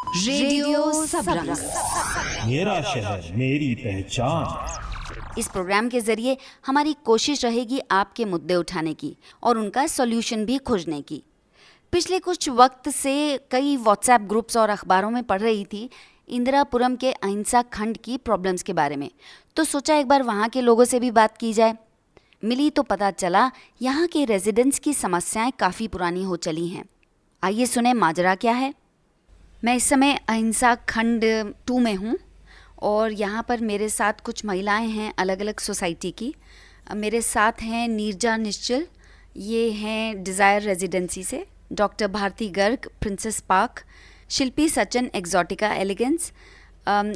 Radio Sabrang, मेरा शहर मेरी पहचान। इस प्रोग्राम के जरिए हमारी कोशिश रहेगी आपके मुद्दे उठाने की और उनका सॉल्यूशन भी खोजने की। पिछले कुछ वक्त से कई व्हाट्सएप ग्रुप्स और अखबारों में पढ़ रही थी इंदिरापुरम के अहिंसा खंड की प्रॉब्लम्स के बारे में, तो सोचा एक बार वहाँ के लोगों से भी बात की जाए। मिली तो पता चला यहाँ के रेजिडेंट्स की समस्याएं काफ़ी पुरानी हो चली हैं। आइए सुने माजरा क्या है। मैं इस समय अहिंसा खंड 2 में हूँ और यहाँ पर मेरे साथ कुछ महिलाएं हैं अलग अलग सोसाइटी की। मेरे साथ हैं नीरजा निश्चल, ये हैं डिज़ायर रेजिडेंसी से, doctor Bharti Garg Princess Park, Shilpi Sachin Exotica Elegance,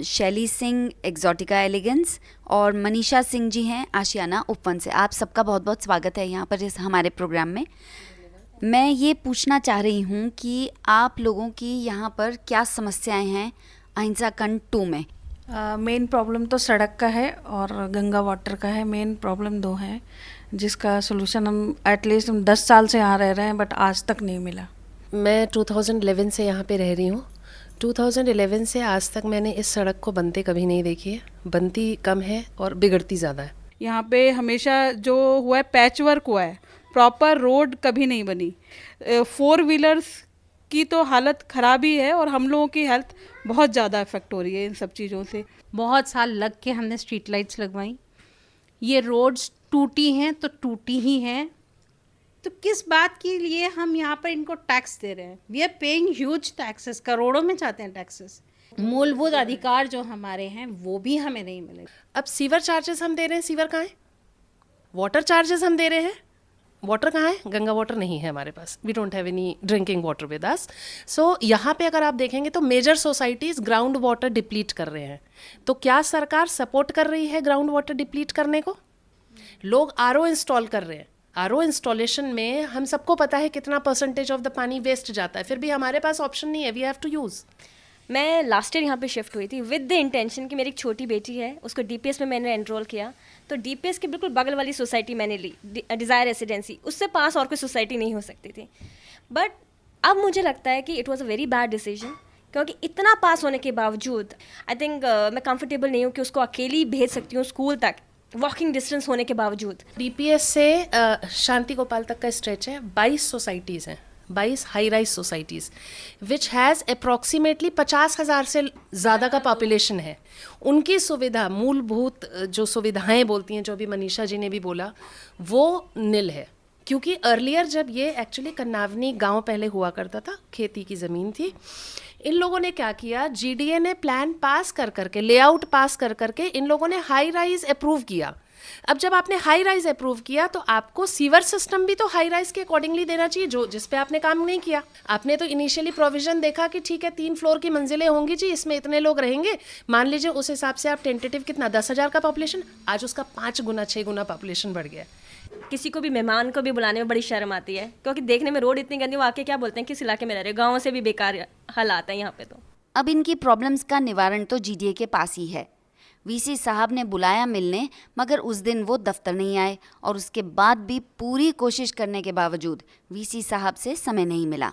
Shaily Singh Exotica elegance और मनीषा सिंह जी हैं आशियाना उपवन से। आप सबका बहुत बहुत स्वागत है यहाँ पर इस हमारे प्रोग्राम में। मैं ये पूछना चाह रही हूँ कि आप लोगों की यहाँ पर क्या समस्याएं हैं अहिंसा खंड 2 में। मेन प्रॉब्लम तो सड़क का है और गंगा वाटर का है। मेन प्रॉब्लम दो हैं जिसका सोल्यूशन हम एटलीस्ट 10 साल से यहाँ रह रहे हैं बट आज तक नहीं मिला। मैं 2011 से यहाँ पे रह रही हूँ। 2011 से आज तक मैंने इस सड़क को बनते कभी नहीं देखी है। बनती कम है और बिगड़ती ज़्यादा है। यहाँ पे हमेशा जो हुआ है पैच वर्क हुआ है, प्रॉपर रोड कभी नहीं बनी। 4 व्हीलर्स की तो हालत ख़राब ही है और हम लोगों की हेल्थ बहुत ज़्यादा इफेक्ट हो रही है इन सब चीज़ों से। बहुत साल लग के हमने स्ट्रीट लाइट्स लगवाई। ये रोड्स टूटी हैं तो टूटी ही हैं। तो किस बात के लिए हम यहाँ पर इनको टैक्स दे रहे हैं? We are paying huge taxes, करोड़ों में जाते हैं टैक्सेस। मूलभूत अधिकार जो हमारे हैं वो भी हमें नहीं मिले। अब सीवर चार्जेस हम दे रहे हैं, सीवर कहाँ है? वाटर चार्जेस हम दे रहे हैं, वाटर कहाँ है? गंगा वाटर नहीं है हमारे पास। We don't have any drinking water with us. So यहाँ पे अगर आप देखेंगे तो major societies ground water deplete कर रहे हैं। तो क्या सरकार सपोर्ट कर रही है ग्राउंड वाटर डिप्लीट करने को? लोग आरओ इंस्टॉल कर रहे हैं। आरओ इंस्टॉलेशन में हम सबको पता है कितना परसेंटेज ऑफ द पानी वेस्ट जाता है, फिर भी हमारे पास ऑप्शन नहीं है, वी हैव टू यूज़। मैं लास्ट ईयर यहाँ पे शिफ्ट हुई थी विद द इंटेंशन कि मेरी एक छोटी बेटी है, उसको डीपीएस में मैंने एनरोल किया। तो डीपीएस के बिल्कुल बगल वाली सोसाइटी मैंने ली, डिज़ायर रेसिडेंसी। उससे पास और कोई सोसाइटी नहीं हो सकती थी। बट अब मुझे लगता है कि it was a very bad decision, क्योंकि इतना पास होने के बावजूद आई थिंक मैं कंफर्टेबल नहीं हूँ कि उसको अकेली भेज सकती हूँ स्कूल तक, वॉकिंग डिस्टेंस होने के बावजूद। डीपीएस से शांति गोपाल तक का स्ट्रेच है। 22 सोसाइटीज़ हैं, 22 high rise societies which has approximately 50,000 से ज़्यादा का पॉपुलेशन है। उनकी सुविधा, मूलभूत जो सुविधाएं बोलती हैं, जो भी मनीषा जी ने भी बोला, वो नील है। क्योंकि अर्लियर जब ये एक्चुअली कन्नावनी गांव पहले हुआ करता था, खेती की ज़मीन थी, इन लोगों ने क्या किया, जीडीए ने प्लान पास कर करके, लेआउट पास कर करके इन लोगों ने हाई राइज अप्रूव किया। अब जब आपने हाई राइज अप्रूव किया तो आपको सीवर सिस्टम भी तो हाई राइज के अकॉर्डिंगली देना चाहिए, जो जिस पे आपने काम नहीं किया। आपने तो इनिशियली प्रोविजन देखा कि ठीक है 3 फ्लोर की मंजिलें होंगी जी, इसमें इतने लोग रहेंगे, मान लीजिए उस हिसाब से आप टेंटेटिव कितना 10,000 का पॉपुलेशन, आज उसका 5 गुना 6 गुना पॉपुलेशन बढ़ गया। किसी को भी मेहमान को भी बुलाने में बड़ी शर्म आती है, क्योंकि देखने में रोड इतनी गंदी, वो आके क्या बोलते हैं किस इलाके में रह रहे, गाँव से भी बेकार हालात है यहाँ पे। तो अब इनकी प्रॉब्लम्स का निवारण तो जीडीए के पास ही है। वीसी साहब ने बुलाया मिलने, मगर उस दिन वो दफ्तर नहीं आए और उसके बाद भी पूरी कोशिश करने के बावजूद वीसी साहब से समय नहीं मिला।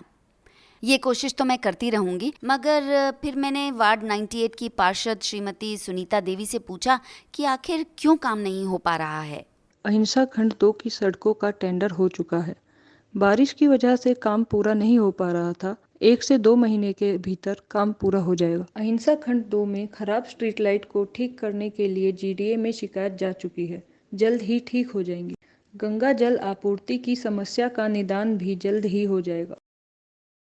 ये कोशिश तो मैं करती रहूँगी, मगर फिर मैंने वार्ड 98 की पार्षद श्रीमती सुनीता देवी से पूछा कि आखिर क्यों काम नहीं हो पा रहा है। अहिंसा खंड 2 की सड़कों का टेंडर हो चुका है। बारिश की वजह से काम पूरा नहीं हो पा रहा था। 1 से 2 महीने के भीतर काम पूरा हो जाएगा। अहिंसा खंड 2 में खराब स्ट्रीट लाइट को ठीक करने के लिए जीडीए में शिकायत जा चुकी है, जल्द ही ठीक हो जाएंगी। गंगा जल आपूर्ति की समस्या का निदान भी जल्द ही हो जाएगा।